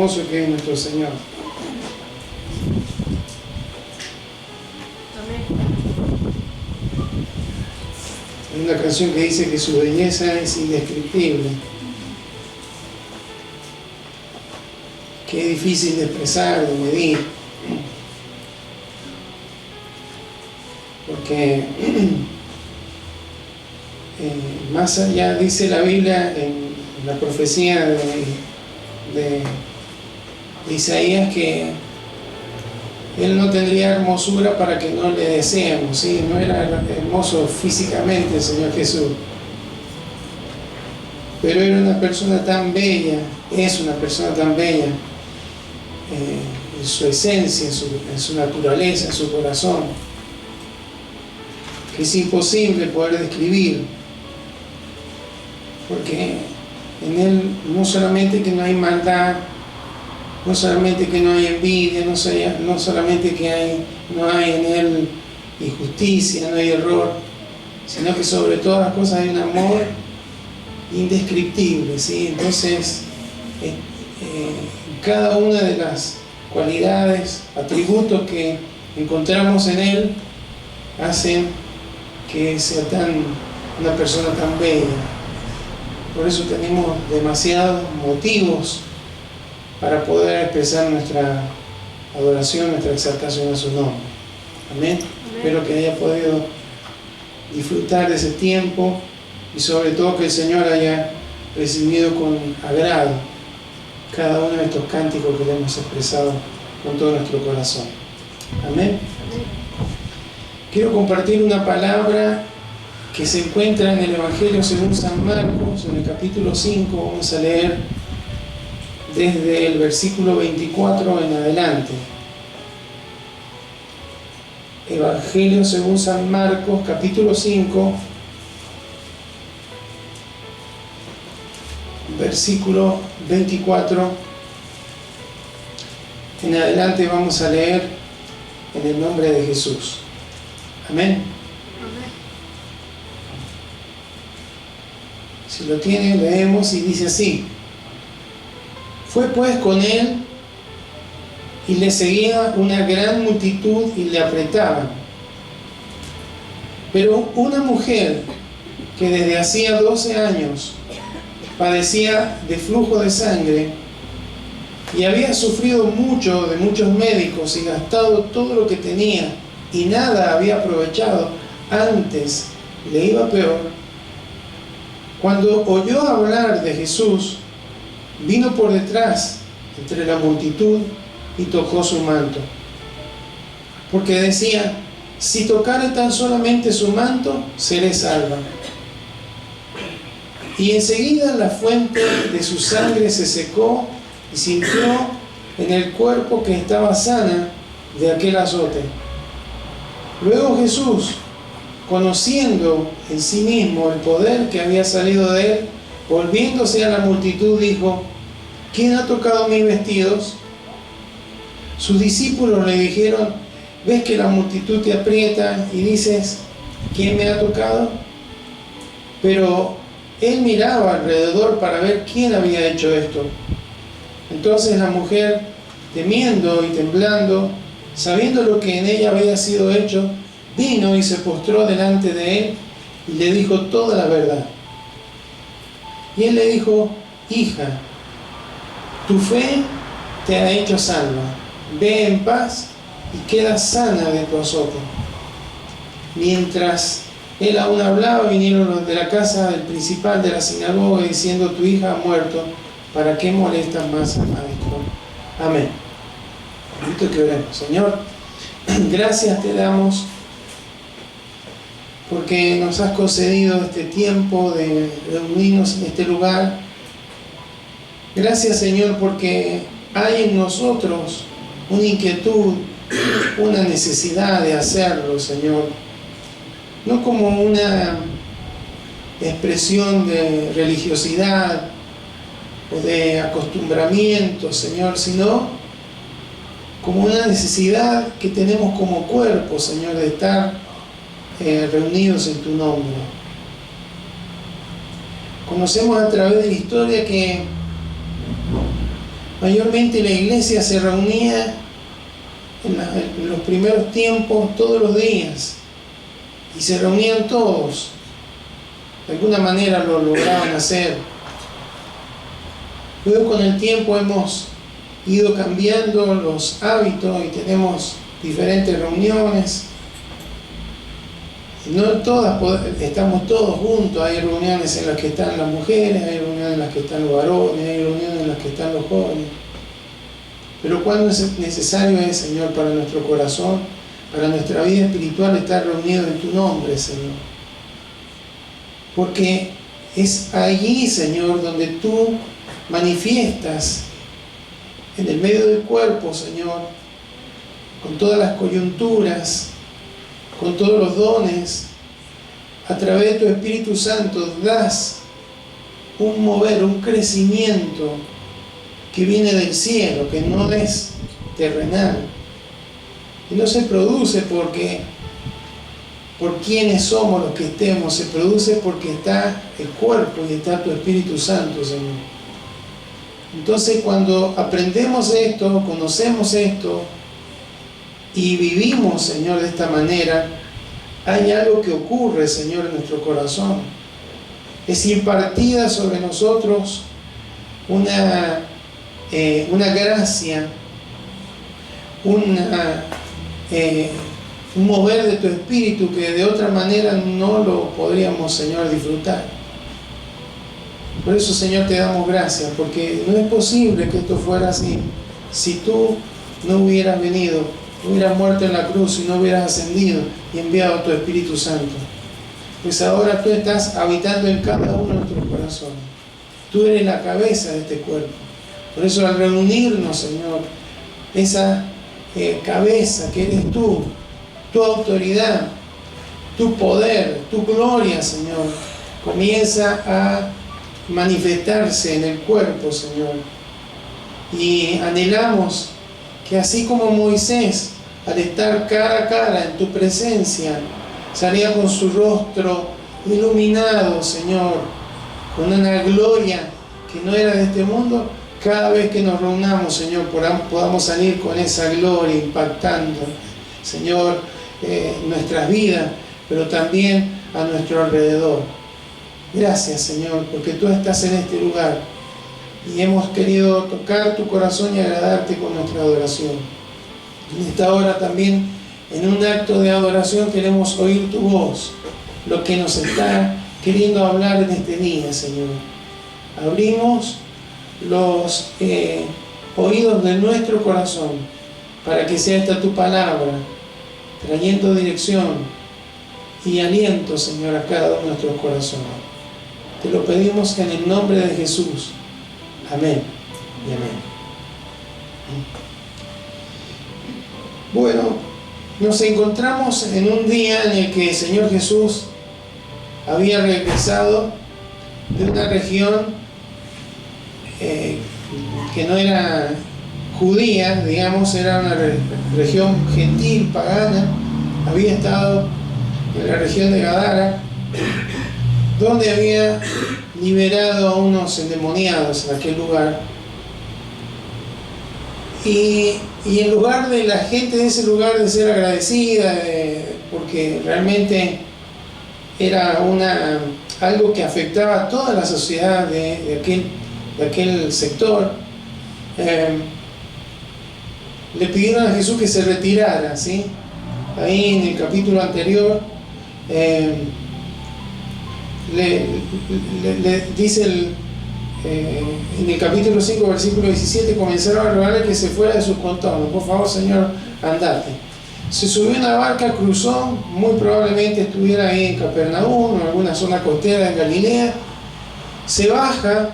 hermoso que es nuestro Señor. Hay una canción que dice que su belleza es indescriptible, que es difícil de expresar, de medir, porque más allá, dice la Biblia en la profecía de Isaías, que Él no tendría hermosura para que no le deseemos, ¿sí? No era hermoso físicamente el Señor Jesús, pero era una persona tan bella, es una persona tan bella en su esencia, en su naturaleza, en su corazón, que es imposible poder describir, porque en Él no solamente que no hay maldad, no solamente que no hay envidia, no solamente que no hay en Él injusticia, no hay error, sino que sobre todas las cosas hay un amor indescriptible, ¿sí? Entonces, cada una de las cualidades, atributos que encontramos en Él, hacen que sea una persona tan bella. Por eso tenemos demasiados motivos para poder expresar nuestra adoración, nuestra exaltación a su nombre. Amén. Espero que haya podido disfrutar de ese tiempo y sobre todo que el Señor haya recibido con agrado cada uno de estos cánticos que le hemos expresado con todo nuestro corazón. Amén. Quiero compartir una palabra que se encuentra en el Evangelio según San Marcos, en el capítulo 5. Vamos a leer desde el versículo 24 en adelante. Evangelio según San Marcos, capítulo 5, versículo 24 en adelante. Vamos a leer en el nombre de Jesús. Amén. Si lo tienen, leemos y dice así: Fue pues con él y le seguía una gran multitud y le apretaban. Pero una mujer que desde hacía 12 años padecía de flujo de sangre y había sufrido mucho de muchos médicos y gastado todo lo que tenía y nada había aprovechado, antes le iba peor, cuando oyó hablar de Jesús, vino por detrás entre la multitud y tocó su manto, porque decía: si tocare tan solamente su manto, seré salva. Y enseguida la fuente de su sangre se secó y sintió en el cuerpo que estaba sana de aquel azote. Luego Jesús, conociendo en sí mismo el poder que había salido de él, volviéndose a la multitud, dijo: ¿quién ha tocado mis vestidos? Sus discípulos le dijeron: ¿ves que la multitud te aprieta y dices: ¿quién me ha tocado? Pero él miraba alrededor para ver quién había hecho esto. Entonces la mujer, temiendo y temblando, sabiendo lo que en ella había sido hecho, vino y se postró delante de él y le dijo toda la verdad. Y él le dijo: hija, tu fe te ha hecho salva. Ve en paz y queda sana de tu azote. Mientras él aún hablaba, vinieron los de la casa del principal de la sinagoga diciendo: tu hija ha muerto, ¿para qué molestas más al maestro? Amén. Invito a que oremos. Señor, gracias te damos porque nos has concedido este tiempo de reunirnos en este lugar. Gracias, Señor, porque hay en nosotros una inquietud, una necesidad de hacerlo, Señor. No como una expresión de religiosidad o de acostumbramiento, Señor, sino como una necesidad que tenemos como cuerpo, Señor, de estar reunidos en tu nombre. Conocemos a través de la historia que Mayormente la iglesia se reunía en los primeros tiempos todos los días y se reunían todos. De alguna manera lo lograban hacer. Luego con el tiempo hemos ido cambiando los hábitos y tenemos diferentes reuniones. No todas estamos todos juntos, hay reuniones en las que están las mujeres, hay reuniones en las que están los varones, hay reuniones en las que están los jóvenes. Pero cuando es necesario es, Señor, para nuestro corazón, para nuestra vida espiritual, estar reunidos en tu nombre, Señor. Porque es allí, Señor, donde tú manifiestas en el medio del cuerpo, Señor, con todas las coyunturas, con todos los dones, a través de tu Espíritu Santo, das un mover, un crecimiento que viene del cielo, que no es terrenal. Y no se produce por quienes somos los que estemos, se produce porque está el cuerpo y está tu Espíritu Santo, Señor. Entonces, cuando aprendemos esto, conocemos esto y vivimos, Señor, de esta manera, hay algo que ocurre, Señor, en nuestro corazón. Es impartida sobre nosotros una gracia, un mover de tu Espíritu que de otra manera no lo podríamos, Señor, disfrutar. Por eso, Señor, te damos gracias, porque no es posible que esto fuera así si tú no hubieras venido, hubieras muerto en la cruz y no hubieras ascendido y enviado a tu Espíritu Santo. Pues ahora tú estás habitando en cada uno de nuestros corazones. Tú eres la cabeza de este cuerpo. Por eso, al reunirnos, Señor, esa cabeza que eres tú, tu autoridad, tu poder, tu gloria, Señor, comienza a manifestarse en el cuerpo, Señor. Y anhelamos que así como Moisés, al estar cara a cara en tu presencia, salía con su rostro iluminado, Señor, con una gloria que no era de este mundo, cada vez que nos reunamos, Señor, podamos salir con esa gloria impactando, Señor, nuestras vidas, pero también a nuestro alrededor. Gracias, Señor, porque tú estás en este lugar y hemos querido tocar tu corazón y agradarte con nuestra adoración. En esta hora también, en un acto de adoración, queremos oír tu voz, lo que nos está queriendo hablar en este día, Señor. Abrimos los oídos de nuestro corazón para que sea esta tu palabra, trayendo dirección y aliento, Señor, a cada uno de nuestros corazones. Te lo pedimos en el nombre de Jesús. Amén y amén. Bueno, nos encontramos en un día en el que el Señor Jesús había regresado de una región que no era judía, digamos, era una región gentil, pagana. Había estado en la región de Gadara, donde había liberado a unos endemoniados en aquel lugar. Y en lugar de la gente de ese lugar de ser agradecida, porque realmente era algo que afectaba a toda la sociedad de aquel sector, le pidieron a Jesús que se retirara, ¿sí? Ahí en el capítulo anterior le dice en el capítulo 5, versículo 17, comenzaron a rogarle que se fuera de sus contornos. Por favor, Señor, andate. Se subió en la barca, cruzó, muy probablemente estuviera ahí en Capernaum o en alguna zona costera de Galilea. Se baja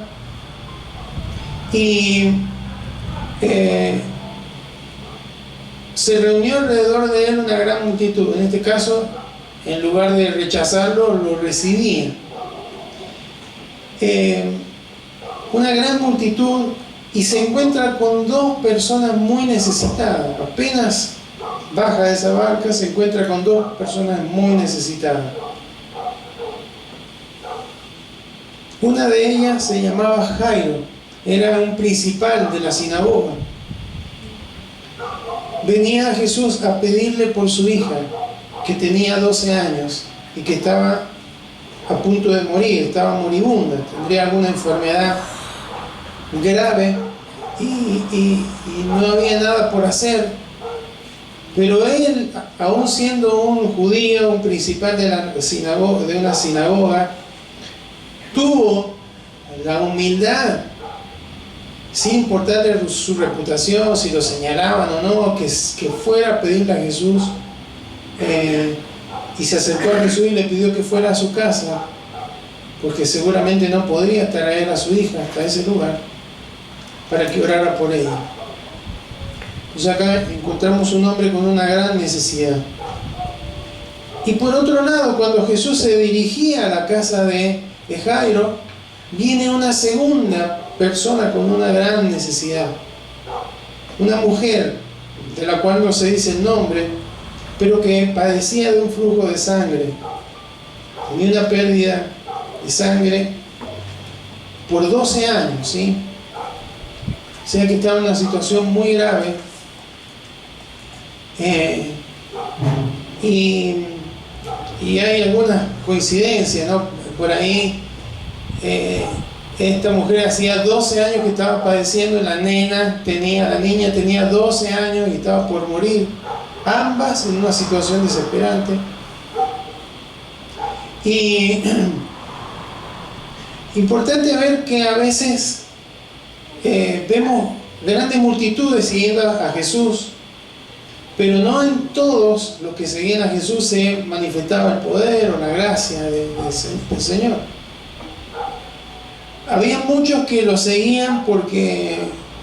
y se reunió alrededor de él una gran multitud. En este caso, en lugar de rechazarlo, lo recibía. Una gran multitud, y se encuentra con dos personas muy necesitadas. Apenas baja de esa barca, se encuentra con dos personas muy necesitadas. Una de ellas se llamaba Jairo. era un principal de la sinagoga. Venía Jesús a pedirle por su hija, que tenía 12 años y que estaba a punto de morir, estaba moribunda, tendría alguna enfermedad grave y no había nada por hacer. Pero él, aún siendo un judío, un principal de una sinagoga, tuvo la humildad, sin importarle su reputación, si lo señalaban o no, que fuera a pedirle a Jesús, y se acercó a Jesús y le pidió que fuera a su casa, porque seguramente no podría traer a su hija hasta ese lugar para que orara por ella. Pues acá encontramos un hombre con una gran necesidad. Y por otro lado, cuando Jesús se dirigía a la casa de Jairo, viene una segunda persona con una gran necesidad. Una mujer, de la cual no se dice el nombre, pero que padecía de un flujo de sangre. Tenía una pérdida de sangre por 12 años, ¿sí? O sea que estaba en una situación muy grave. Y hay algunas coincidencias, ¿no? Por ahí esta mujer hacía 12 años que estaba padeciendo, la niña tenía 12 años y estaba por morir, ambas en una situación desesperante. Y importante ver que a veces vemos grandes multitudes siguiendo a Jesús, pero no en todos los que seguían a Jesús se manifestaba el poder o la gracia del Señor. Había muchos que lo seguían porque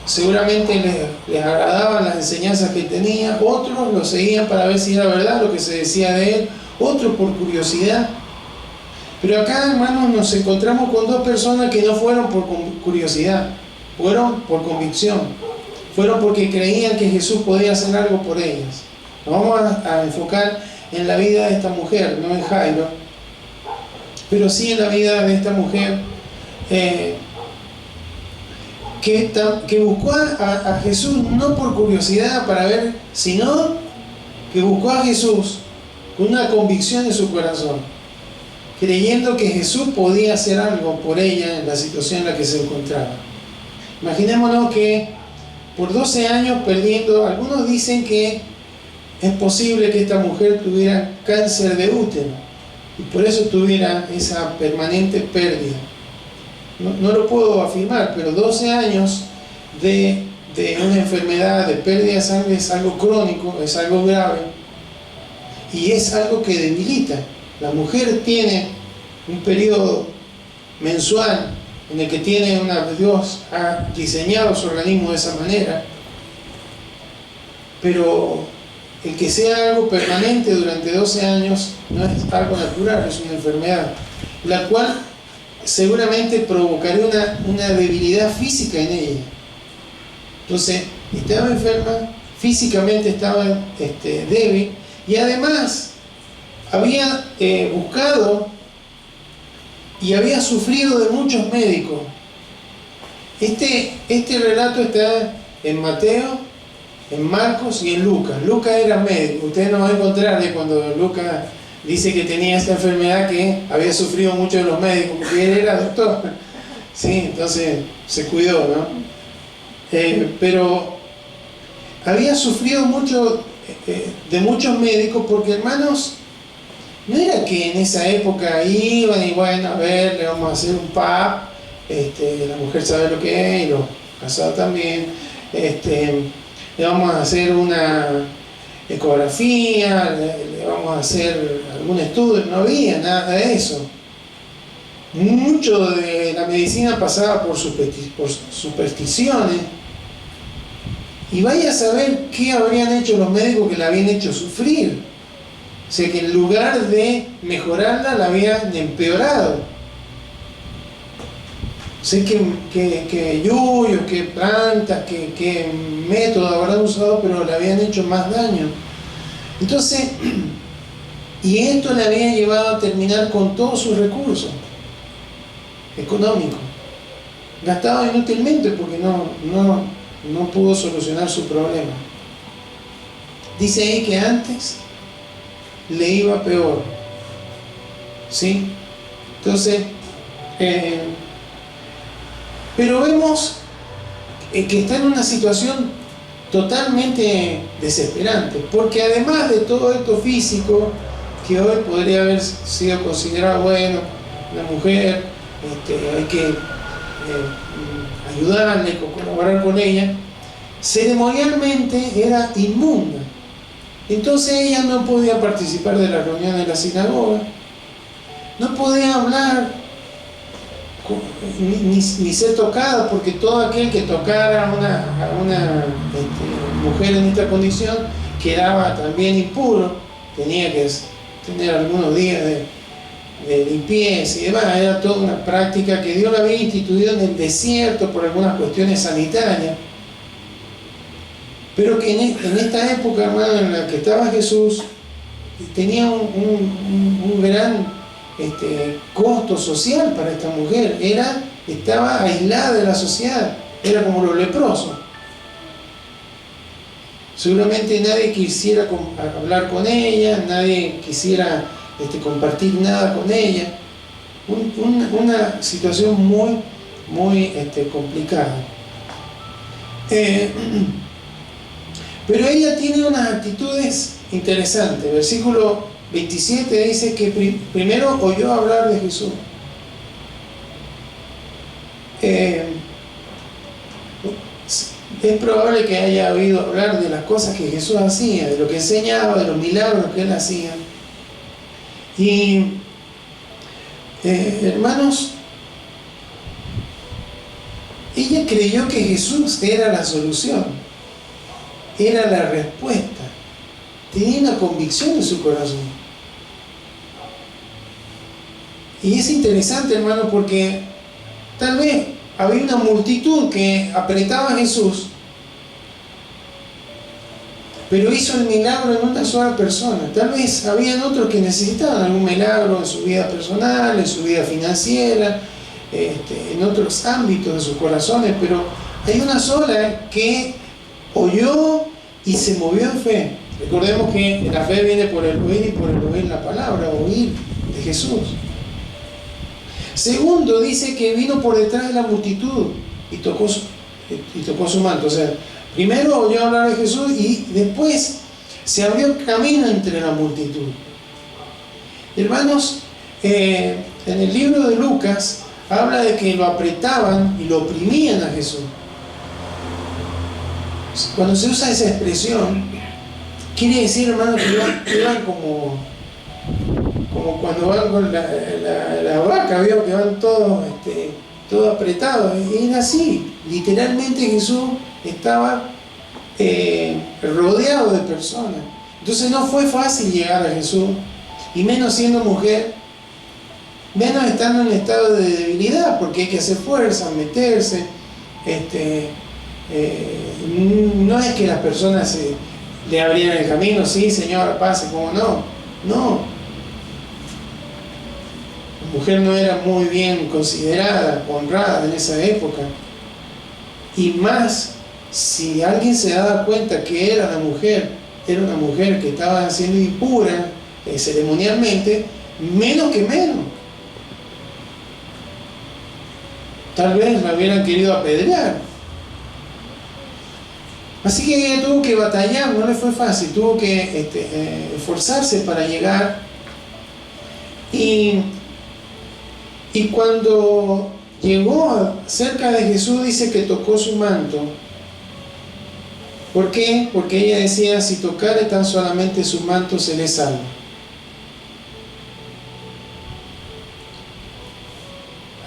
seguramente les agradaban las enseñanzas que tenía, otros lo seguían para ver si era verdad lo que se decía de él, otros por curiosidad. Pero acá, hermanos, nos encontramos con dos personas que no fueron por curiosidad, fueron por convicción. Fueron porque creían que Jesús podía hacer algo por ellas. Nos vamos a enfocar en la vida de esta mujer, no en Jairo, pero sí en la vida de esta mujer que buscó a Jesús no por curiosidad para ver, sino que buscó a Jesús con una convicción en su corazón, creyendo que Jesús podía hacer algo por ella en la situación en la que se encontraba. Imaginémonos que por 12 años perdiendo, algunos dicen que es posible que esta mujer tuviera cáncer de útero y por eso tuviera esa permanente pérdida. No lo puedo afirmar, pero 12 años de una enfermedad, de pérdida de sangre, es algo crónico, es algo grave y es algo que debilita. La mujer tiene un periodo mensual en el que Dios ha diseñado su organismo de esa manera, pero el que sea algo permanente durante 12 años no es algo natural, es una enfermedad, la cual seguramente provocaría una debilidad física en ella. Entonces, estaba enferma, físicamente estaba débil, y además había buscado y había sufrido de muchos médicos. Este relato está en Mateo, en Marcos y en Lucas. Lucas era médico. Ustedes no van a encontrar de cuando Lucas dice que tenía esta enfermedad que había sufrido mucho de los médicos, porque él era doctor. Sí, entonces se cuidó, ¿no? Pero había sufrido mucho de muchos médicos, porque, hermanos, no era que en esa época iban y bueno, a ver, le vamos a hacer un PAP, la mujer sabe lo que es y los casados también, le vamos a hacer una ecografía, le vamos a hacer algún estudio. No había nada de eso. Mucho de la medicina pasaba por supersticiones, y vaya a saber qué habrían hecho los médicos que la habían hecho sufrir. O sea que en lugar de mejorarla, la habían empeorado. Sé que yuyos, que plantas, que métodos habrán usado, pero le habían hecho más daño. Entonces, y esto le había llevado a terminar con todos sus recursos económicos. gastado inútilmente porque no pudo solucionar su problema. Dice ahí que antes le iba peor, ¿sí? Entonces, pero vemos que está en una situación totalmente desesperante, porque además de todo esto físico, que hoy podría haber sido considerado, bueno, una mujer, hay que ayudarle, colaborar con ella, ceremonialmente era inmunda. Entonces ella no podía participar de la reunión de la sinagoga, no podía hablar, ni ser tocada, porque todo aquel que tocara a una mujer en esta condición quedaba también impuro, tenía que tener algunos días de limpieza y demás. Era toda una práctica que Dios la había instituido en el desierto por algunas cuestiones sanitarias, pero que en esta época, hermano, en la que estaba Jesús, tenía un gran costo social para esta mujer. Estaba aislada de la sociedad, era como los leprosos. Seguramente nadie quisiera hablar con ella, nadie quisiera compartir nada con ella. Una situación muy, muy complicada. Pero ella tiene unas actitudes interesantes. Versículo 27 dice que primero oyó hablar de Jesús. Es probable que haya oído hablar de las cosas que Jesús hacía, de lo que enseñaba, de los milagros que él hacía. Y hermanos, ella creyó que Jesús era la solución, era la respuesta. Tenía una convicción en su corazón. Y es interesante, hermano, porque tal vez había una multitud que apretaba a Jesús, pero hizo el milagro en una sola persona. Tal vez habían otros que necesitaban algún milagro en su vida personal, en su vida financiera, en otros ámbitos de sus corazones, pero hay una sola que oyó y se movió en fe. Recordemos que la fe viene por el oír y por el oír la palabra, oír de Jesús. Segundo, dice que vino por detrás de la multitud y tocó su manto. O sea, primero oyó hablar de Jesús y después se abrió camino entre la multitud. Hermanos, en el libro de Lucas habla de que lo apretaban y lo oprimían a Jesús. Cuando se usa esa expresión, quiere decir, hermano, que van como cuando van con la vaca, ¿vio? Que van todos apretados. Y era así. Literalmente Jesús estaba rodeado de personas. Entonces no fue fácil llegar a Jesús, y menos siendo mujer, menos estando en estado de debilidad, porque hay que hacer fuerza, meterse. No es que las personas le abrieran el camino, sí, señora, pase, como no. La mujer no era muy bien considerada, honrada en esa época. Y más, si alguien se daba cuenta que era una mujer que estaba siendo impura ceremonialmente, menos que menos. Tal vez la hubieran querido apedrear. Así que ella tuvo que batallar, no le fue fácil, tuvo que esforzarse para llegar. Y cuando llegó cerca de Jesús, dice que tocó su manto. ¿Por qué? Porque ella decía, si tocare tan solamente su manto, seré salvo.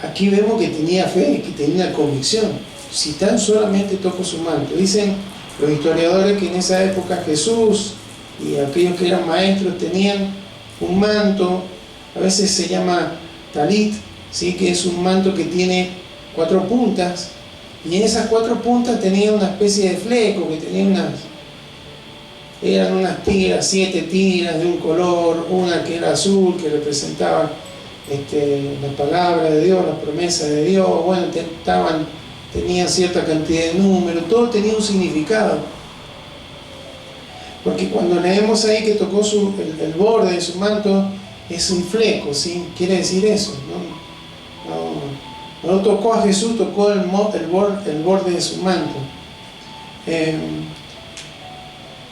Aquí vemos que tenía fe, que tenía convicción. Si tan solamente toco su manto. Dicen los historiadores que en esa época Jesús y aquellos que eran maestros tenían un manto, a veces se llama talit, ¿sí? Que es un manto que tiene 4 puntas, y en esas 4 puntas tenía una especie de fleco, que tenía eran unas tiras, 7 tiras de un color, una que era azul, que representaba la palabra de Dios, las promesas de Dios, bueno, tenían cierta cantidad de números, todo tenía un significado. Porque cuando leemos ahí que tocó el borde de su manto, es un fleco, ¿sí? Quiere decir eso, no lo tocó a Jesús, tocó el borde de su manto.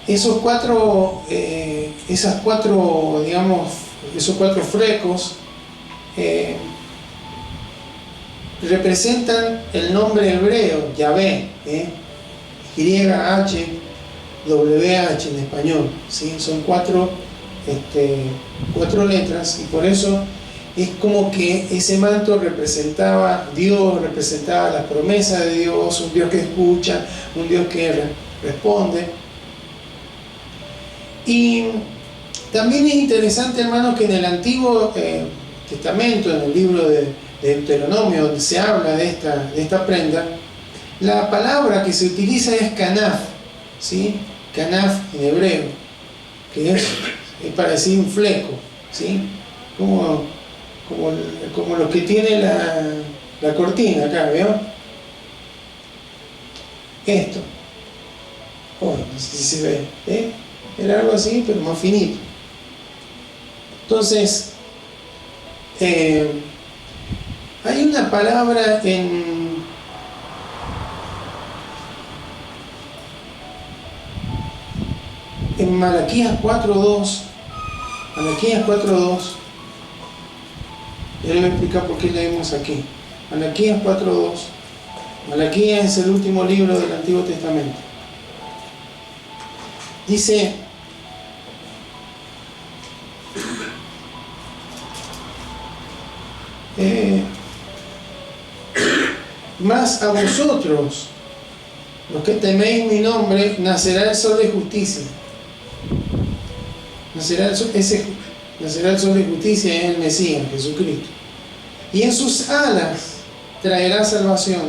Esos cuatro flecos representan el nombre hebreo, Yahvé, YHWH en español, ¿sí? Son cuatro letras, y por eso es como que ese manto representaba Dios, representaba las promesas de Dios, un Dios que escucha, un Dios que responde. Y también es interesante, hermanos, que en el Antiguo Testamento, en el libro de Deuteronomio, donde se habla de esta prenda, la palabra que se utiliza es kanaf, ¿sí? Kanaf en hebreo, que es para decir un fleco, ¿sí? Como lo que tiene la cortina acá, ¿veo? Esto. Oh, no sé si se ve, ¿eh? Era algo así, pero más finito. Entonces, hay una palabra en Malaquías 4:2. Malaquías 4:2. Ya les voy a explicar por qué leemos aquí. Malaquías 4:2. Malaquías es el último libro del Antiguo Testamento. Dice: mas a vosotros, los que teméis mi nombre, nacerá el sol de justicia. Nacerá el sol de justicia, es el Mesías, Jesucristo. Y en sus alas traerá salvación.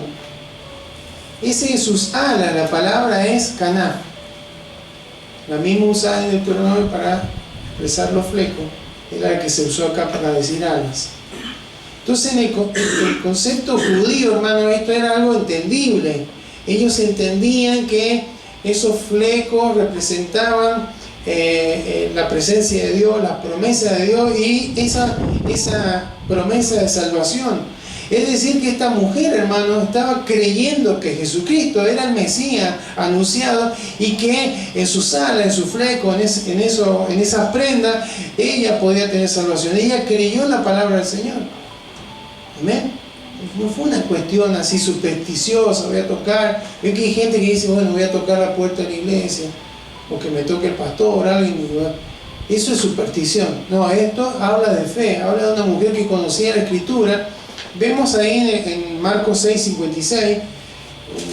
Ese en sus alas, la palabra es caná. La misma usada en Deuteronomio para expresar los flecos, es la que se usó acá para decir alas. Entonces, en el concepto judío, hermano, esto era algo entendible. Ellos entendían que esos flecos representaban la presencia de Dios, las promesas de Dios y esa promesa de salvación. Es decir, que esta mujer, hermano, estaba creyendo que Jesucristo era el Mesías anunciado y que en sus alas, en su fleco, en esa prenda, ella podía tener salvación. Ella creyó en la palabra del Señor. Amén. No fue una cuestión así supersticiosa, voy a tocar. Ven que hay gente que dice, bueno, voy a tocar la puerta de la iglesia, o que me toque el pastor, alguien. Eso es superstición. No, esto habla de fe, habla de una mujer que conocía la Escritura. Vemos ahí en Marcos 6:56,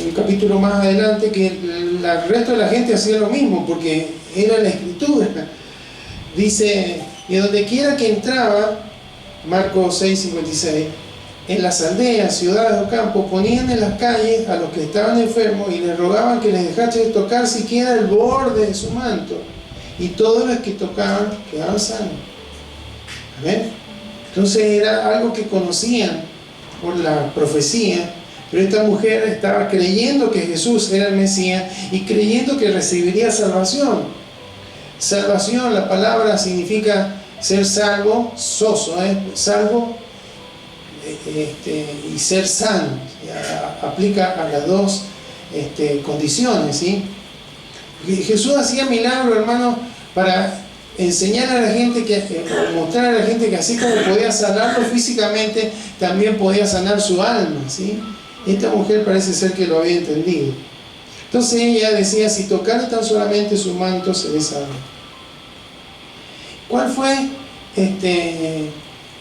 un capítulo más adelante, que el resto de la gente hacía lo mismo, porque era la Escritura. Dice, y donde quiera que entraba, Marcos 6:56, en las aldeas, ciudades o campos, ponían en las calles a los que estaban enfermos y les rogaban que les dejase tocar siquiera el borde de su manto, y todos los que tocaban quedaban sanos. ¿Ven? Entonces era algo que conocían por la profecía, pero esta mujer estaba creyendo que Jesús era el Mesías y creyendo que recibiría salvación. Salvación, la palabra significa ser salvo, salvo, y ser sano. Aplica a las dos condiciones, ¿sí? Jesús hacía milagros, hermano, para enseñar a la gente, mostrar a la gente que así como podía sanarlo físicamente, también podía sanar su alma, ¿sí? Esta mujer parece ser que lo había entendido. Entonces ella decía, si tocara tan solamente su manto, seré salvo. ¿Cuál fue?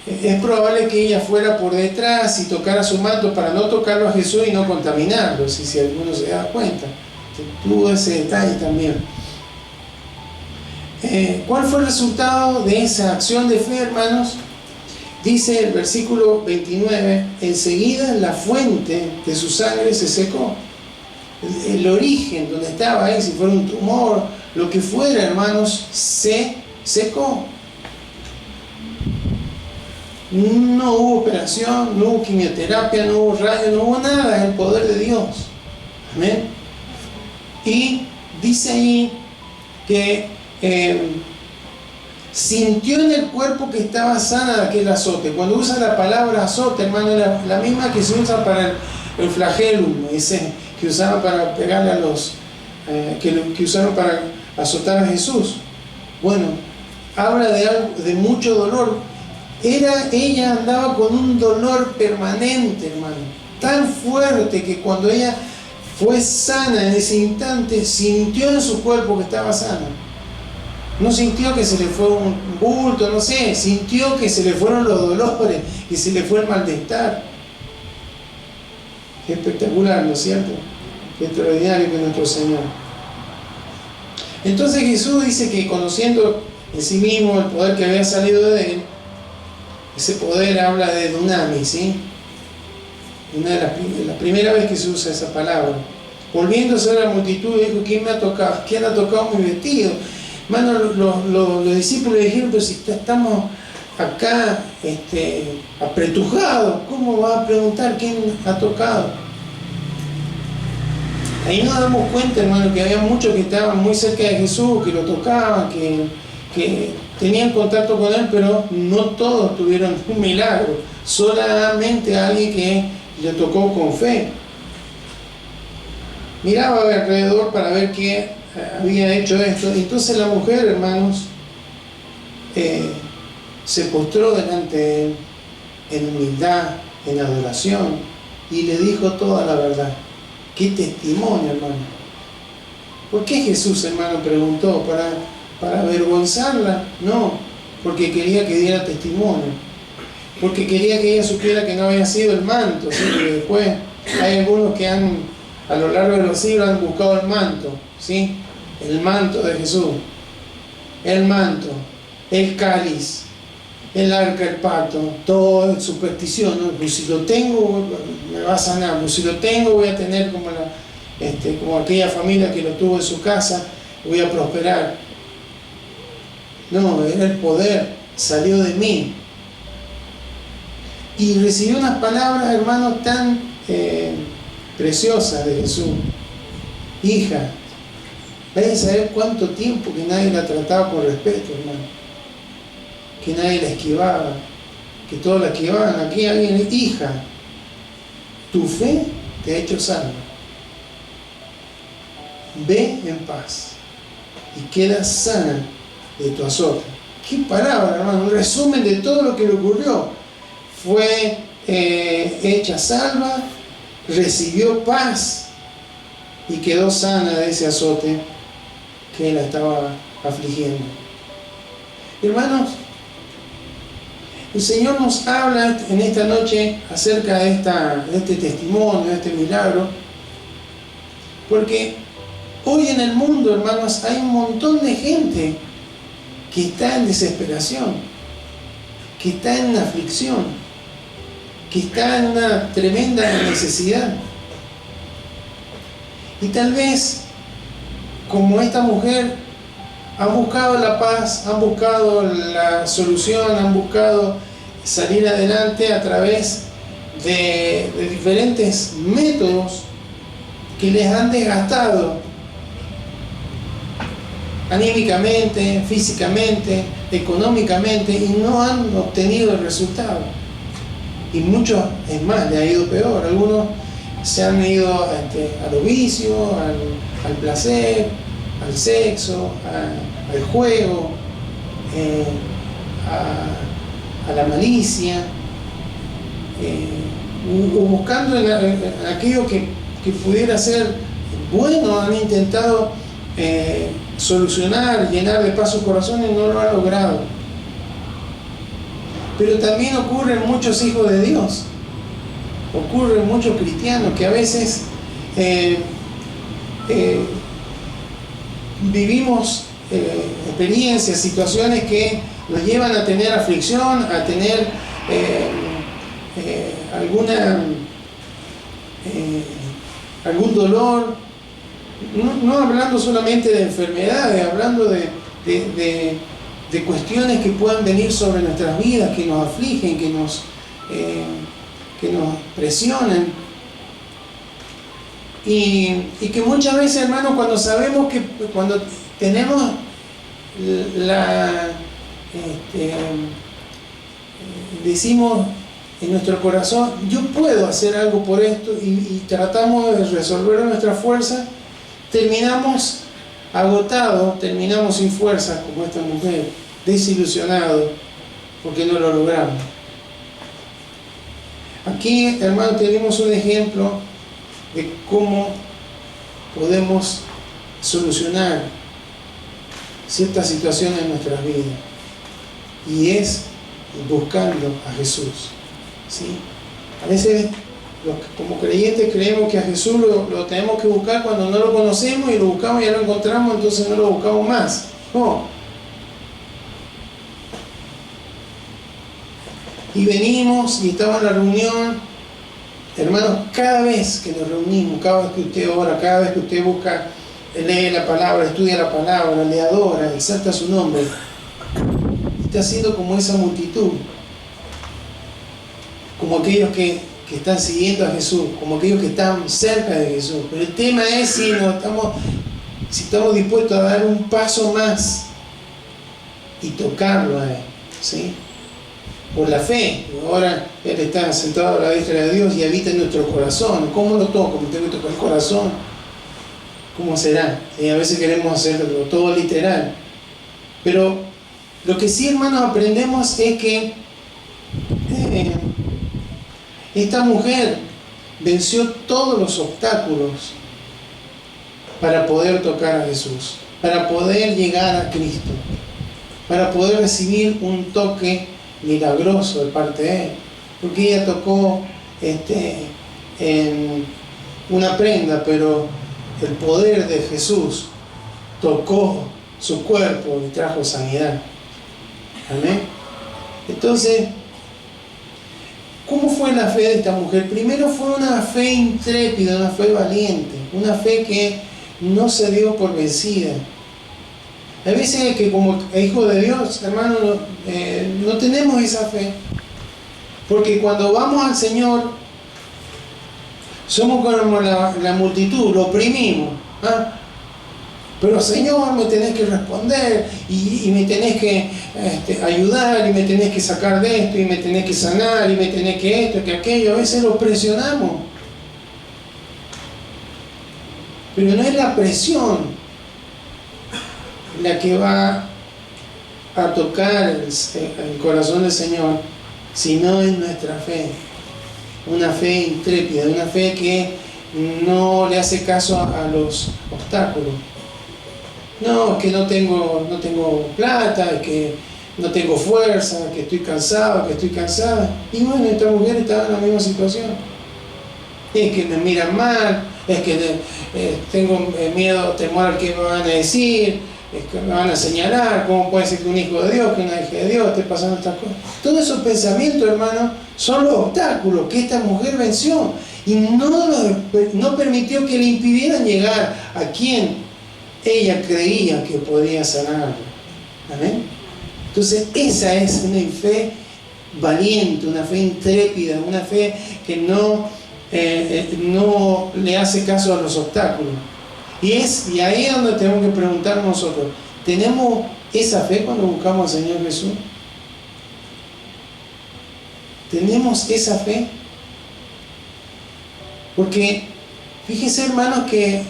Es probable que ella fuera por detrás y tocara su manto para no tocarlo a Jesús y no contaminarlo, si alguno se da cuenta. Tuvo ese detalle también. ¿Cuál fue el resultado de esa acción de fe, hermanos? Dice el versículo 29, enseguida la fuente de su sangre se secó. El origen donde estaba ahí, si fuera un tumor, lo que fuera, hermanos, se secó. No hubo operación, no hubo quimioterapia, no hubo radio, no hubo nada, es el poder de Dios. Amén. Y dice ahí que sintió en el cuerpo que estaba sana de aquel azote. Cuando usa la palabra azote, hermano, es la misma que se usa para el flagellum, ese que usaban para pegarle a los, que usaron para azotar a Jesús. Bueno, habla de algo, de mucho dolor. Ella andaba con un dolor permanente, hermano, tan fuerte que cuando ella fue sana en ese instante, sintió en su cuerpo que estaba sana. No sintió que se le fue un bulto, no sé, sintió que se le fueron los dolores, que se le fue el malestar. Qué espectacular, ¿no es cierto? Qué extraordinario que es nuestro Señor. Entonces Jesús dice que conociendo en sí mismo el poder que había salido de él, ese poder habla de dunamis, ¿sí? La primera vez que se usa esa palabra. Volviéndose a la multitud, dijo: ¿quién me ha tocado? ¿Quién ha tocado mi vestido? Hermano, los discípulos le dijeron: pero si estamos acá apretujados, ¿cómo vas a preguntar quién ha tocado? Ahí nos damos cuenta, hermano, que había muchos que estaban muy cerca de Jesús, que lo tocaban, que tenían contacto con él, pero no todos tuvieron un milagro, solamente alguien que le tocó con fe. Miraba alrededor para ver qué había hecho esto. Entonces la mujer, hermanos, se postró delante de él en humildad, en adoración, y le dijo toda la verdad. ¡Qué testimonio, hermano! ¿Por qué Jesús, hermano, preguntó? ¿Para avergonzarla? No, porque quería que diera testimonio, porque quería que ella supiera que no había sido el manto, ¿sí? Porque después hay algunos que a lo largo de los siglos han buscado el manto, ¿sí? El manto de Jesús, el manto, el cáliz, el arca del pacto, todo es superstición, ¿no? Pues si lo tengo me va a sanar, pues si lo tengo voy a tener como aquella familia que lo tuvo en su casa, voy a prosperar. No, era el poder, salió de mí. Y recibió unas palabras, hermanos, tan preciosas de Jesús. Hija, vaya a saber cuánto tiempo que nadie la trataba con respeto, hermano. Que nadie la esquivaba, que todos la esquivaban. Aquí alguien: hija, tu fe te ha hecho salva. Ve en paz y queda sana de tu azote. Qué palabra, hermano, un resumen de todo lo que le ocurrió. Fue hecha salva, recibió paz y quedó sana de ese azote que la estaba afligiendo. Hermanos, el Señor nos habla en esta noche acerca de este testimonio, de este milagro, porque hoy en el mundo, hermanos, hay un montón de gente que está en desesperación, que está en aflicción, que está en una tremenda necesidad. Y tal vez, como esta mujer, han buscado la paz, han buscado la solución, han buscado salir adelante a través de diferentes métodos que les han desgastado anímicamente, físicamente, económicamente, y no han obtenido el resultado. Y muchos, es más, les ha ido peor. Algunos se han ido a los vicios, al placer, al sexo, al juego, a la malicia, o buscando en aquello que pudiera ser bueno. Han intentado solucionar, llenar de paz sus corazones, y no lo han logrado. Pero también ocurre en muchos hijos de Dios, ocurre en muchos cristianos que a veces vivimos experiencias, situaciones que nos llevan a tener aflicción, a tener algún dolor, no hablando solamente de enfermedades, hablando de de cuestiones que puedan venir sobre nuestras vidas, que nos afligen, que nos presionan. Y que muchas veces, hermanos, cuando sabemos que, cuando tenemos decimos en nuestro corazón, yo puedo hacer algo por esto, y tratamos de resolver nuestra fuerza, terminamos agotados, terminamos sin fuerza, como esta mujer, desilusionados, porque no lo logramos. Aquí, hermanos, tenemos un ejemplo de cómo podemos solucionar ciertas situaciones en nuestras vidas, y es buscando a Jesús, ¿sí? A veces como creyentes creemos que a Jesús lo tenemos que buscar cuando no lo conocemos, y lo buscamos y ya lo encontramos, entonces no lo buscamos más. No. Y venimos y estamos en la reunión, hermanos, cada vez que nos reunimos, cada vez que usted ora, cada vez que usted busca, lee la palabra, estudia la palabra, le adora, exalta su nombre, está haciendo como esa multitud, como aquellos que están siguiendo a Jesús, como aquellos que están cerca de Jesús. Pero el tema es si estamos dispuestos a dar un paso más y tocarlo a Él, ¿sí? Por la fe. Ahora Él está sentado a la diestra de Dios y habita en nuestro corazón. ¿Cómo lo toco? ¿Me tengo que tocar el corazón? ¿Cómo será? Y a veces queremos hacerlo todo literal. Pero lo que sí, hermanos, aprendemos es que esta mujer venció todos los obstáculos para poder tocar a Jesús, para poder llegar a Cristo, para poder recibir un toque milagroso de parte de Él. Porque ella tocó en una prenda, pero el poder de Jesús tocó su cuerpo y trajo sanidad. Amén. Entonces, ¿cómo fue la fe de esta mujer? Primero fue una fe intrépida, una fe valiente, una fe que no se dio por vencida. Hay veces que como hijos de Dios, hermano, no tenemos esa fe. Porque cuando vamos al Señor, somos como la multitud, lo oprimimos. ¿Ah? Pero Señor, me tenés que responder, y me tenés que ayudar, y me tenés que sacar de esto, y me tenés que sanar, y me tenés que esto, que aquello. A veces lo presionamos. Pero no es la presión la que va a tocar el corazón del Señor, sino en nuestra fe. Una fe intrépida, una fe que no le hace caso a los obstáculos. No, es que no tengo plata, es que no tengo fuerza, que estoy cansado, que estoy cansada. Y bueno, esta mujer estaba en la misma situación. Es que me miran mal, es que tengo miedo, temor al que me van a decir, es que me van a señalar. ¿Cómo puede ser que un hijo de Dios, que una hija de Dios esté pasando estas cosas? Todos esos pensamientos, hermanos, son los obstáculos que esta mujer venció, y no permitió que le impidieran llegar a quien ella creía que podía sanarlo. ¿Amén? Entonces esa es una fe valiente, una fe intrépida, una fe que no le hace caso a los obstáculos. Y ahí es donde tenemos que preguntarnos nosotros, ¿tenemos esa fe cuando buscamos al Señor Jesús? ¿Tenemos esa fe? Porque fíjense, hermanos, que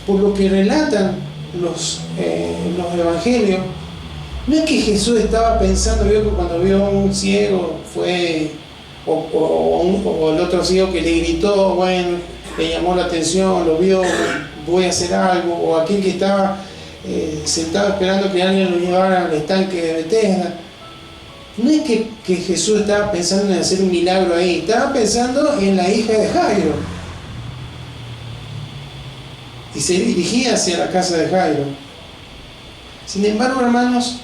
por lo que relatan los evangelios, no es que Jesús estaba pensando, vio que cuando vio a un ciego fue, o el otro ciego que le gritó, bueno, le llamó la atención, lo vio, voy a hacer algo, o aquel que estaba sentado esperando que alguien lo llevara al estanque de Betesda. No es que Jesús estaba pensando en hacer un milagro ahí, estaba pensando en la hija de Jairo. Y se dirigía hacia la casa de Jairo. Sin embargo, hermanos,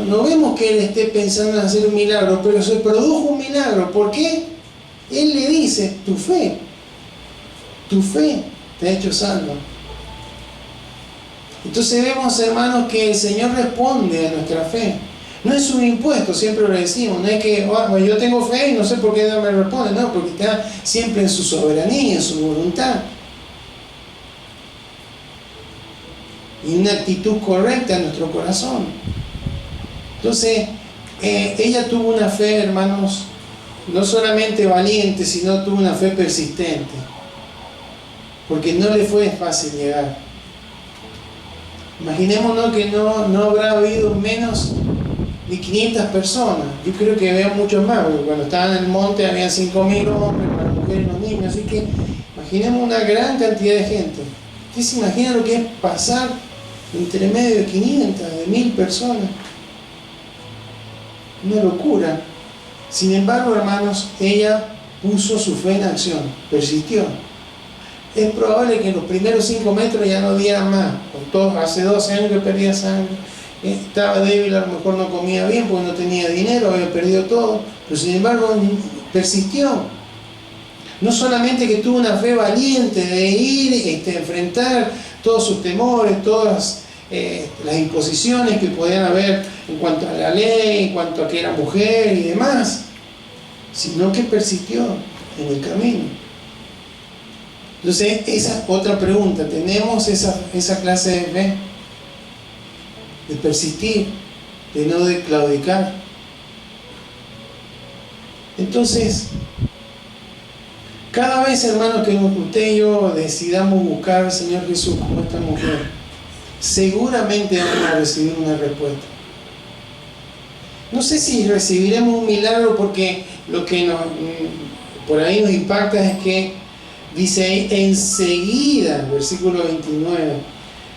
no vemos que él esté pensando en hacer un milagro, pero se produjo un milagro. ¿Por qué? Él le dice, tu fe te ha hecho salvo. Entonces vemos, hermanos, que el Señor responde a nuestra fe. No es un impuesto, siempre lo decimos, no es que bueno, yo tengo fe y no sé por qué Dios me responde, no, porque está siempre en su soberanía, en su voluntad. Y una actitud correcta en nuestro corazón. Entonces, ella tuvo una fe, hermanos, no solamente valiente, sino tuvo una fe persistente. Porque no le fue fácil llegar. Imaginémonos que no habrá habido menos de 500 personas. Yo creo que había muchos más, porque cuando estaban en el monte había 5.000 hombres, las mujeres y los niños. Así que imaginemos una gran cantidad de gente. ¿Usted se imagina lo que es pasar entre medio de 500, de 1.000 personas? Una locura. Sin embargo, hermanos, ella puso su fe en acción, persistió. Es probable que en los primeros 5 metros ya no diera más. Hace 12 años que perdía sangre. Estaba débil, a lo mejor no comía bien porque no tenía dinero, había perdido todo. Pero sin embargo, persistió. No solamente que tuvo una fe valiente de ir, enfrentar todos sus temores, todas las imposiciones que podían haber en cuanto a la ley, en cuanto a que era mujer y demás, sino que persistió en el camino. Entonces, esa otra pregunta, ¿tenemos esa clase de fe? De persistir, de no de claudicar. Entonces, cada vez, hermanos, que usted y yo decidamos buscar al Señor Jesús como esta mujer, seguramente vamos a recibir una respuesta. No sé si recibiremos un milagro, porque lo que por ahí nos impacta es que dice ahí, enseguida, versículo 29,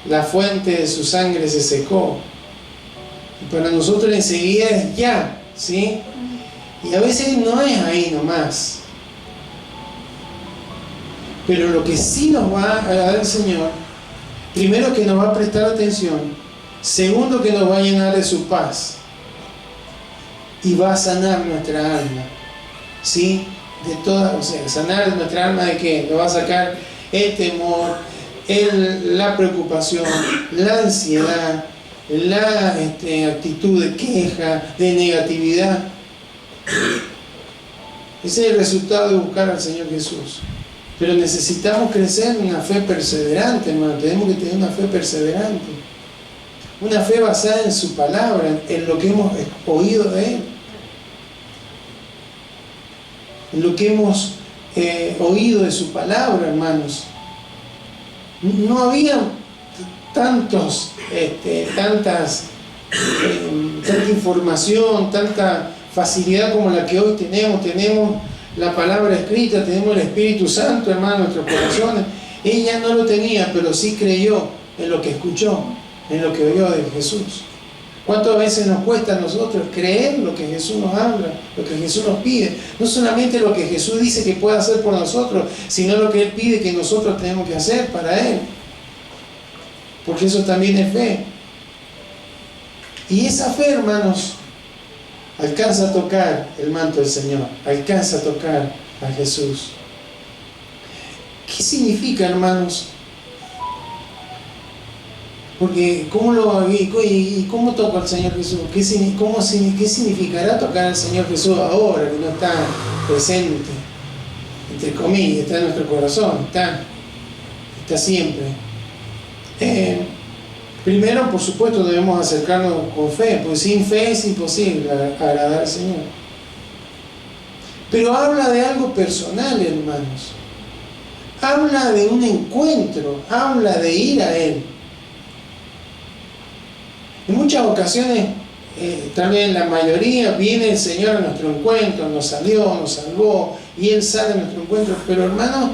la fuente de su sangre se secó. Y para nosotros enseguida es ya, ¿sí? Y a veces no es ahí nomás. Pero lo que sí nos va a dar el Señor, primero, que nos va a prestar atención. Segundo, que nos va a llenar de su paz. Y va a sanar nuestra alma, ¿sí? De todas, o sea, sanar nuestra alma de que nos va a sacar el temor, la preocupación, la ansiedad, la actitud de queja, de negatividad. Ese es el resultado de buscar al Señor Jesús. Pero necesitamos crecer en una fe perseverante, hermano. Tenemos que tener una fe perseverante. Una fe basada en su palabra, en lo que hemos oído de Él. En lo que hemos oído de su palabra, hermanos. No había tanta información, tanta facilidad como la que hoy tenemos. Tenemos la palabra escrita, tenemos el Espíritu Santo, hermano, en nuestros corazones. Ella no lo tenía, pero sí creyó en lo que escuchó, en lo que oyó de Jesús. ¿Cuántas veces nos cuesta a nosotros creer lo que Jesús nos habla, lo que Jesús nos pide? No solamente lo que Jesús dice que puede hacer por nosotros, sino lo que Él pide que nosotros tenemos que hacer para Él. Porque eso también es fe. Y esa fe, hermanos, alcanza a tocar el manto del Señor, alcanza a tocar a Jesús. ¿Qué significa, hermanos? Porque ¿cómo toco al Señor Jesús? ¿Qué significará tocar al Señor Jesús ahora que no está presente? Entre comillas, está en nuestro corazón, está siempre. Primero, por supuesto, debemos acercarnos con fe, pues sin fe es imposible agradar al Señor. Pero habla de algo personal, hermanos. Habla de un encuentro, habla de ir a Él. En muchas ocasiones, tal vez en la mayoría, viene el Señor a nuestro encuentro, nos salió, nos salvó, y Él sale a nuestro encuentro. Pero, hermanos,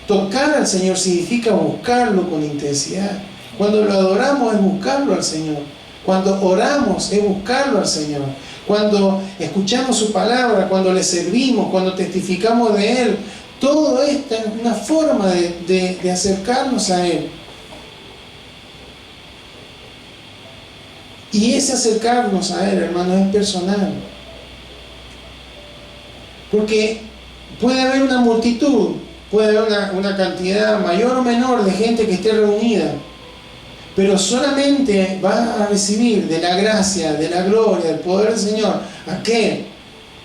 tocar al Señor significa buscarlo con intensidad. Cuando lo adoramos es buscarlo al Señor. Cuando oramos es buscarlo al Señor. Cuando escuchamos su palabra, cuando le servimos, cuando testificamos de Él, todo esto es una forma de acercarnos a Él. Y ese acercarnos a Él, hermanos, es personal. Porque puede haber una multitud, puede haber una cantidad mayor o menor de gente que esté reunida. Pero solamente va a recibir de la gracia, de la gloria, del poder del Señor, aquel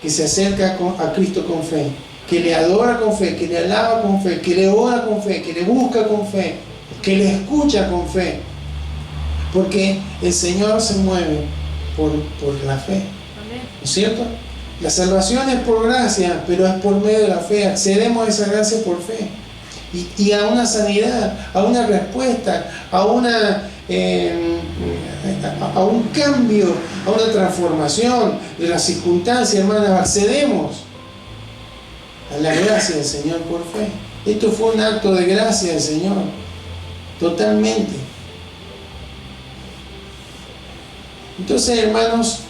que se acerca a Cristo con fe, que le adora con fe, que le alaba con fe, que le ora con fe, que le busca con fe, que le escucha con fe. Porque el Señor se mueve por la fe. ¿No es cierto? La salvación es por gracia, pero es por medio de la fe. Accedemos a esa gracia por fe. Y a una sanidad, a una respuesta, a un cambio, a una transformación de las circunstancias, hermanas, accedemos a la gracia del Señor por fe. Esto fue un acto de gracia del Señor, totalmente. Entonces, hermanos,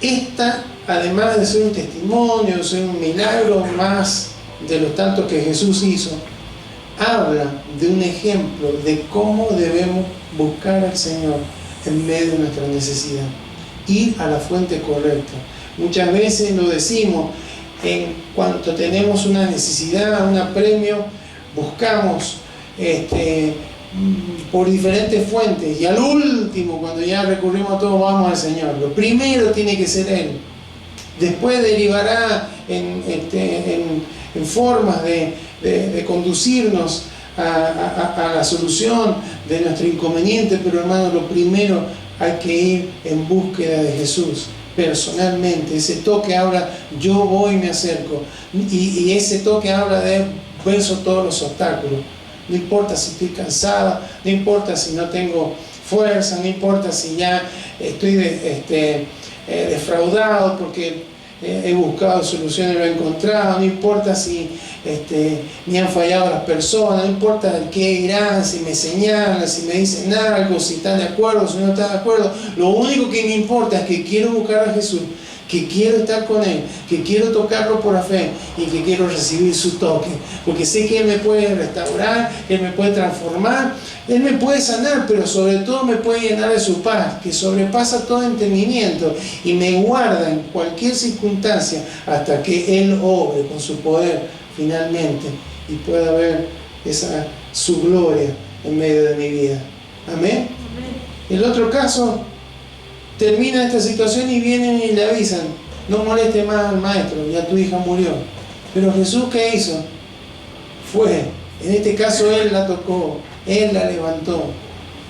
esta, además de ser un testimonio, de ser un milagro más de los tantos que Jesús hizo, habla de un ejemplo de cómo debemos buscar al Señor en medio de nuestra necesidad. Ir a la fuente correcta. Muchas veces lo decimos, en cuanto tenemos una necesidad, un apremio, buscamos por diferentes fuentes, y al último, cuando ya recurrimos a todo, vamos al Señor. Lo primero tiene que ser Él. Después derivará en formas de conducirnos a la solución de nuestro inconveniente, pero hermanos, lo primero hay que ir en búsqueda de Jesús personalmente. Ese toque habla, yo voy y me acerco, y ese toque habla de venzo todos los obstáculos. No importa si estoy cansada, no importa si no tengo fuerza, no importa si ya estoy defraudado porque he buscado soluciones y no he encontrado, no importa si me han fallado las personas, no importa el qué dirán, si me señalan, si me dicen algo, si están de acuerdo, si no están de acuerdo. Lo único que me importa es que quiero buscar a Jesús, que quiero estar con Él, que quiero tocarlo por la fe y que quiero recibir su toque, porque sé que Él me puede restaurar, Él me puede transformar, Él me puede sanar, pero sobre todo me puede llenar de su paz, que sobrepasa todo entendimiento y me guarda en cualquier circunstancia hasta que Él obre con su poder finalmente y pueda ver su gloria en medio de mi vida. Amén. El otro caso, termina esta situación y vienen y le avisan, no moleste más al maestro, ya tu hija murió. Pero Jesús, ¿qué hizo? En este caso Él la tocó, Él la levantó,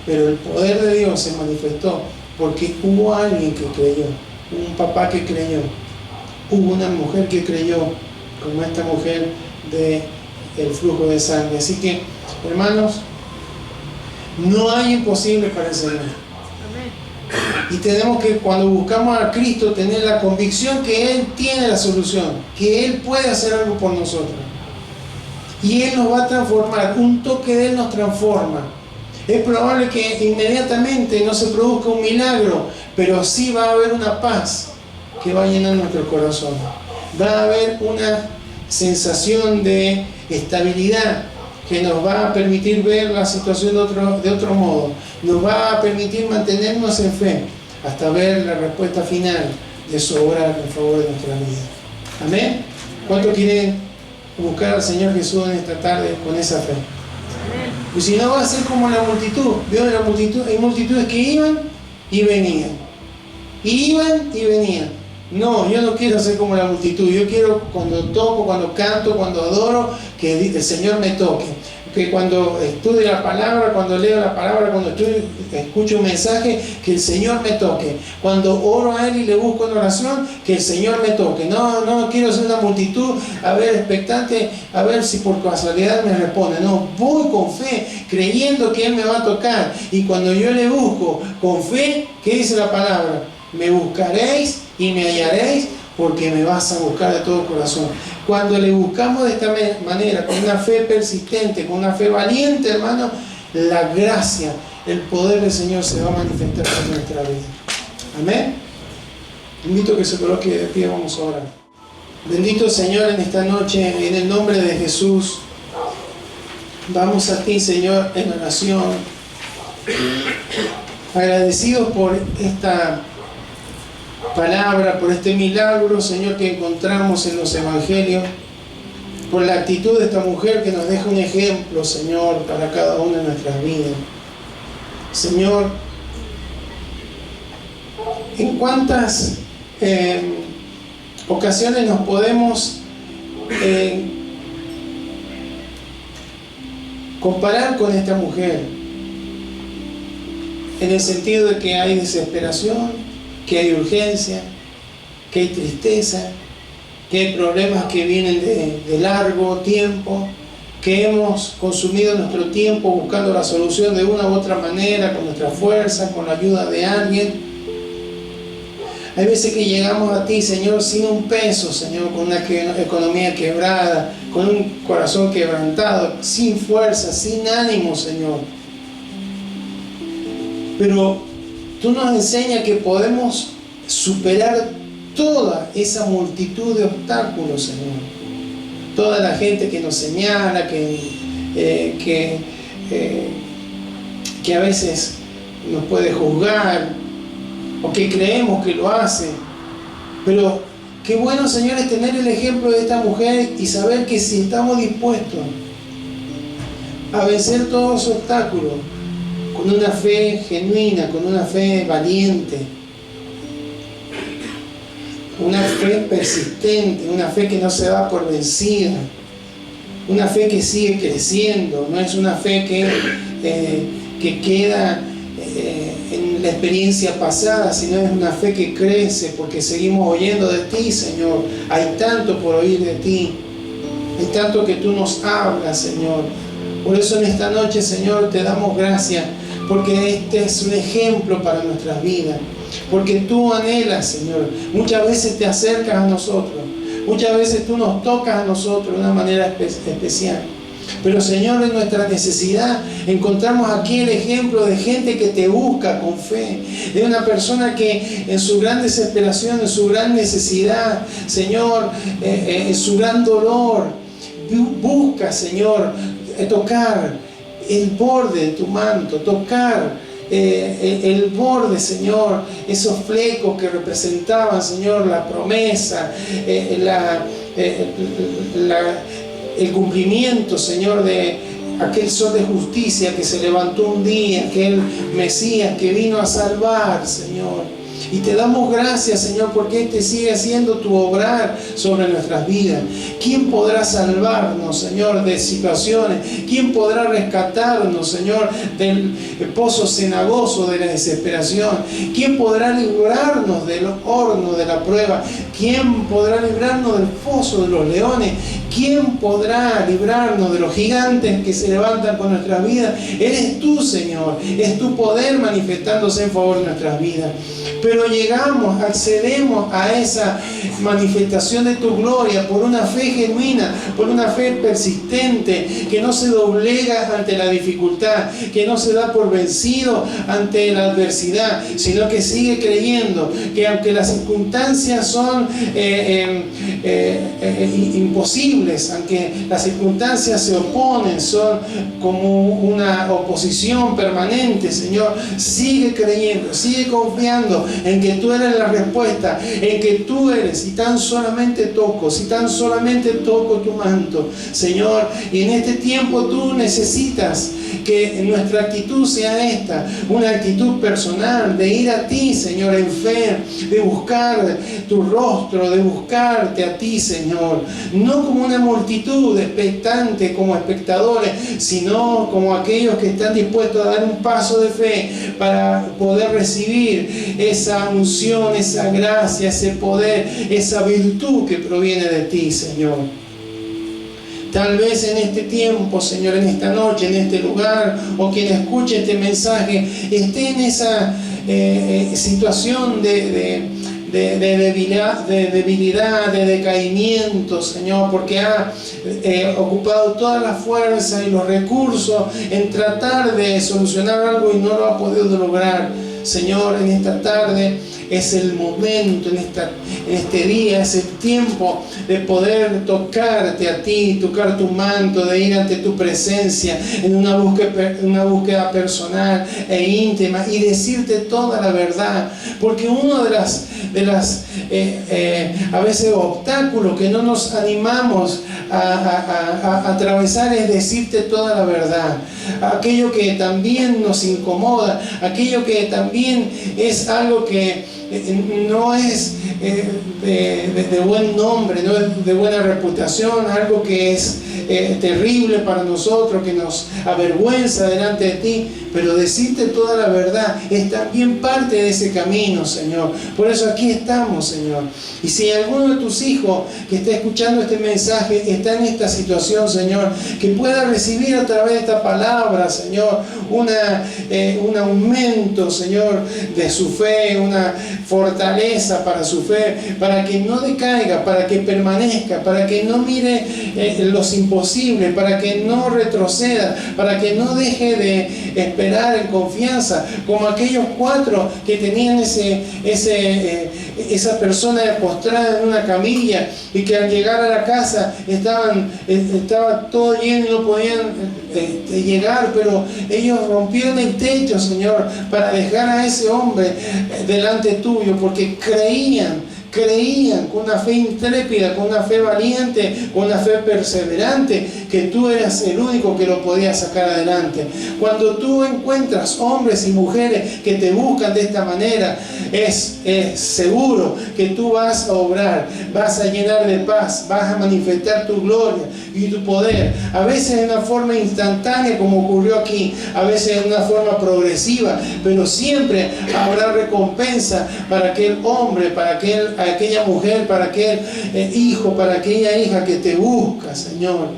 pero el poder de Dios se manifestó porque hubo alguien que creyó, hubo un papá que creyó, hubo una mujer que creyó, como esta mujer del flujo de sangre. Así que, hermanos, no hay imposible para el Señor. Y tenemos que, cuando buscamos a Cristo, tener la convicción que Él tiene la solución, que Él puede hacer algo por nosotros. Y Él nos va a transformar, un toque de Él nos transforma. Es probable que inmediatamente no se produzca un milagro, pero sí va a haber una paz que va a llenar nuestro corazón. Va a haber una sensación de estabilidad que nos va a permitir ver la situación de otro modo. Nos va a permitir mantenernos en fe hasta ver la respuesta final de su obra en favor de nuestra vida. Amén. ¿Cuántos quieren buscar al Señor Jesús en esta tarde con esa fe? Pues si no, va a ser como la multitud. ¿Vio la multitud? Hay multitudes que iban y venían. Iban y venían. No, yo no quiero ser como la multitud. Yo quiero, cuando toco, cuando canto, cuando adoro, que el Señor me toque. Que cuando estudio la palabra, cuando leo la palabra, cuando escucho un mensaje, que el Señor me toque. Cuando oro a Él y le busco en oración, que el Señor me toque. No quiero ser una multitud, a ver, expectante, a ver si por casualidad me responde. No, voy con fe, creyendo que Él me va a tocar. Y cuando yo le busco con fe, ¿qué dice la palabra? Me buscaréis y me hallaréis, porque me vas a buscar de todo corazón. Cuando le buscamos de esta manera, con una fe persistente, con una fe valiente, hermano, la gracia, el poder del Señor se va a manifestar en nuestra vida. Amén. Invito a que se coloque de pie, vamos a orar. Bendito Señor, en esta noche, en el nombre de Jesús, vamos a ti, Señor, en oración, agradecidos por esta palabra, por este milagro, Señor, que encontramos en los evangelios, por la actitud de esta mujer que nos deja un ejemplo, Señor, para cada una de nuestras vidas. Señor, ¿en cuántas ocasiones nos podemos comparar con esta mujer? En el sentido de que hay desesperación, que hay urgencia, que hay tristeza, que hay problemas que vienen de largo tiempo, que hemos consumido nuestro tiempo buscando la solución de una u otra manera, con nuestra fuerza, con la ayuda de alguien. Hay veces que llegamos a ti, Señor, sin un peso, Señor, con una economía quebrada, con un corazón quebrantado, sin fuerza, sin ánimo, Señor. Pero tú nos enseñas que podemos superar toda esa multitud de obstáculos, Señor. Toda la gente que nos señala, que a veces nos puede juzgar o que creemos que lo hace. Pero qué bueno, Señor, es tener el ejemplo de esta mujer y saber que si estamos dispuestos a vencer todos esos obstáculos con una fe genuina, con una fe valiente, una fe persistente, una fe que no se da por vencida, una fe que sigue creciendo, no es una fe que queda en la experiencia pasada, sino es una fe que crece porque seguimos oyendo de ti, Señor. Hay tanto por oír de ti, hay tanto que tú nos hablas, Señor. Por eso en esta noche, Señor, te damos gracias, porque este es un ejemplo para nuestras vidas. Porque tú anhelas, Señor. Muchas veces te acercas a nosotros. Muchas veces tú nos tocas a nosotros de una manera especial. Pero, Señor, en nuestra necesidad encontramos aquí el ejemplo de gente que te busca con fe. De una persona que en su gran desesperación, en su gran necesidad, Señor, en su gran dolor, busca, Señor, tocar el borde de tu manto, tocar el borde, Señor, esos flecos que representaban, Señor, la promesa, el cumplimiento, Señor, de aquel sol de justicia que se levantó un día, aquel Mesías que vino a salvar, Señor. Y te damos gracias, Señor, porque este sigue siendo tu obrar sobre nuestras vidas. ¿Quién podrá salvarnos, Señor, de situaciones? ¿Quién podrá rescatarnos, Señor, del pozo cenagoso de la desesperación? ¿Quién podrá librarnos del horno de la prueba? ¿Quién podrá librarnos del foso de los leones? ¿Quién podrá librarnos de los gigantes que se levantan con nuestras vidas? Eres tú, Señor. Es tu poder manifestándose en favor de nuestras vidas. Pero llegamos, accedemos a esa manifestación de tu gloria por una fe genuina, por una fe persistente, que no se doblega ante la dificultad, que no se da por vencido ante la adversidad, sino que sigue creyendo que aunque las circunstancias son imposibles, aunque las circunstancias se oponen, son como una oposición permanente, Señor, sigue creyendo, sigue confiando en que tú eres la respuesta, en que tú eres, si tan solamente toco tu manto, Señor. Y en este tiempo tú necesitas que nuestra actitud sea esta, una actitud personal, de ir a ti, Señor, en fe, de buscar tu rostro, de buscarte a ti, Señor, no como una multitud expectante, como espectadores, sino como aquellos que están dispuestos a dar un paso de fe para poder recibir esa unción, esa gracia, ese poder, esa virtud que proviene de ti, Señor. Tal vez en este tiempo, Señor, en esta noche, en este lugar, o quien escuche este mensaje, esté en esa situación de debilidad, de decaimiento, Señor, porque ha ocupado toda la fuerza y los recursos en tratar de solucionar algo y no lo ha podido lograr. Señor, en esta tarde es el momento, en este día, es el tiempo de poder tocarte a ti, tocar tu manto, de ir ante tu presencia en una búsqueda personal e íntima y decirte toda la verdad. Porque uno de las a veces obstáculos que no nos animamos a atravesar es decirte toda la verdad. Aquello que también nos incomoda, aquello que también es algo que no es de buen nombre, no es de buena reputación, algo que es terrible para nosotros, que nos avergüenza delante de ti, pero decirte toda la verdad es también parte de ese camino, Señor. Por eso aquí estamos, Señor. Y si alguno de tus hijos que está escuchando este mensaje está en esta situación, Señor, que pueda recibir a través de esta palabra, Señor, un aumento, Señor, de su fe, una fortaleza para su fe, para que no decaiga, para que permanezca, para que no mire los imposibles, para que no retroceda, para que no deje de esperar en confianza, como aquellos 4 que tenían esa persona postrada en una camilla y que al llegar a la casa estaba todo lleno y no podían llegar, pero ellos rompieron el techo, Señor, para dejar a ese hombre delante tuyo, porque creían con una fe intrépida, con una fe valiente, con una fe perseverante, que tú eras el único que lo podía sacar adelante. Cuando tú encuentras hombres y mujeres que te buscan de esta manera, es seguro que tú vas a obrar, vas a llenar de paz, vas a manifestar tu gloria y tu poder, a veces de una forma instantánea como ocurrió aquí, a veces de una forma progresiva, pero siempre habrá recompensa para aquel hombre, para aquella mujer, para aquel hijo, para aquella hija que te busca, Señor,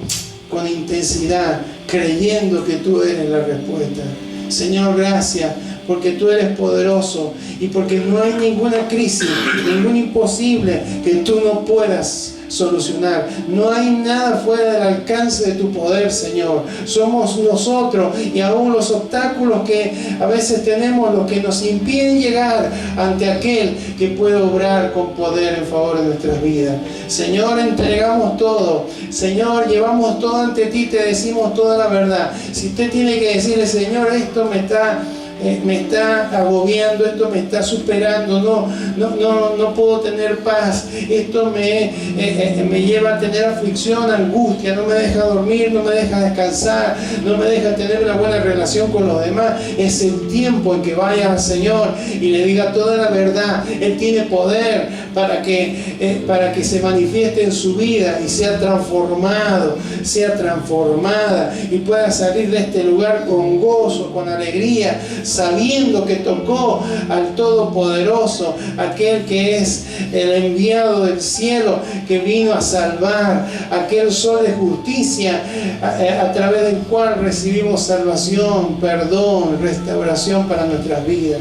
con intensidad, creyendo que tú eres la respuesta. Señor, gracias, porque tú eres poderoso y porque no hay ninguna crisis, ningún imposible que tú no puedas solucionar. No hay nada fuera del alcance de tu poder, Señor. Somos nosotros y aún los obstáculos que a veces tenemos, los que nos impiden llegar ante aquel que puede obrar con poder en favor de nuestras vidas. Señor, entregamos todo. Señor, llevamos todo ante ti, te decimos toda la verdad. Si usted tiene que decirle, Señor, esto me está agobiando, esto me está superando, no puedo tener paz, esto me lleva a tener aflicción, angustia, no me deja dormir, no me deja descansar, no me deja tener una buena relación con los demás. Es el tiempo en que vaya al Señor y le diga toda la verdad. Él tiene poder para que se manifieste en su vida y sea transformado, sea transformada y pueda salir de este lugar con gozo, con alegría, sabiendo que tocó al Todopoderoso, aquel que es el enviado del cielo, que vino a salvar, aquel sol de justicia a través del cual recibimos salvación, perdón, restauración para nuestras vidas.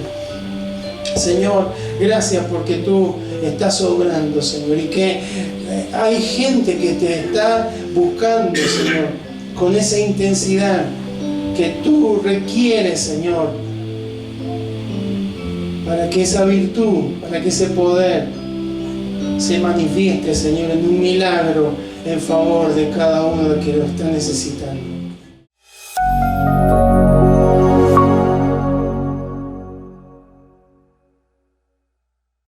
Señor, gracias porque tú estás obrando, Señor, y que hay gente que te está buscando, Señor, con esa intensidad que tú requieres, Señor, para que esa virtud, para que ese poder se manifieste, Señor, en un milagro en favor de cada uno de que lo está necesitando.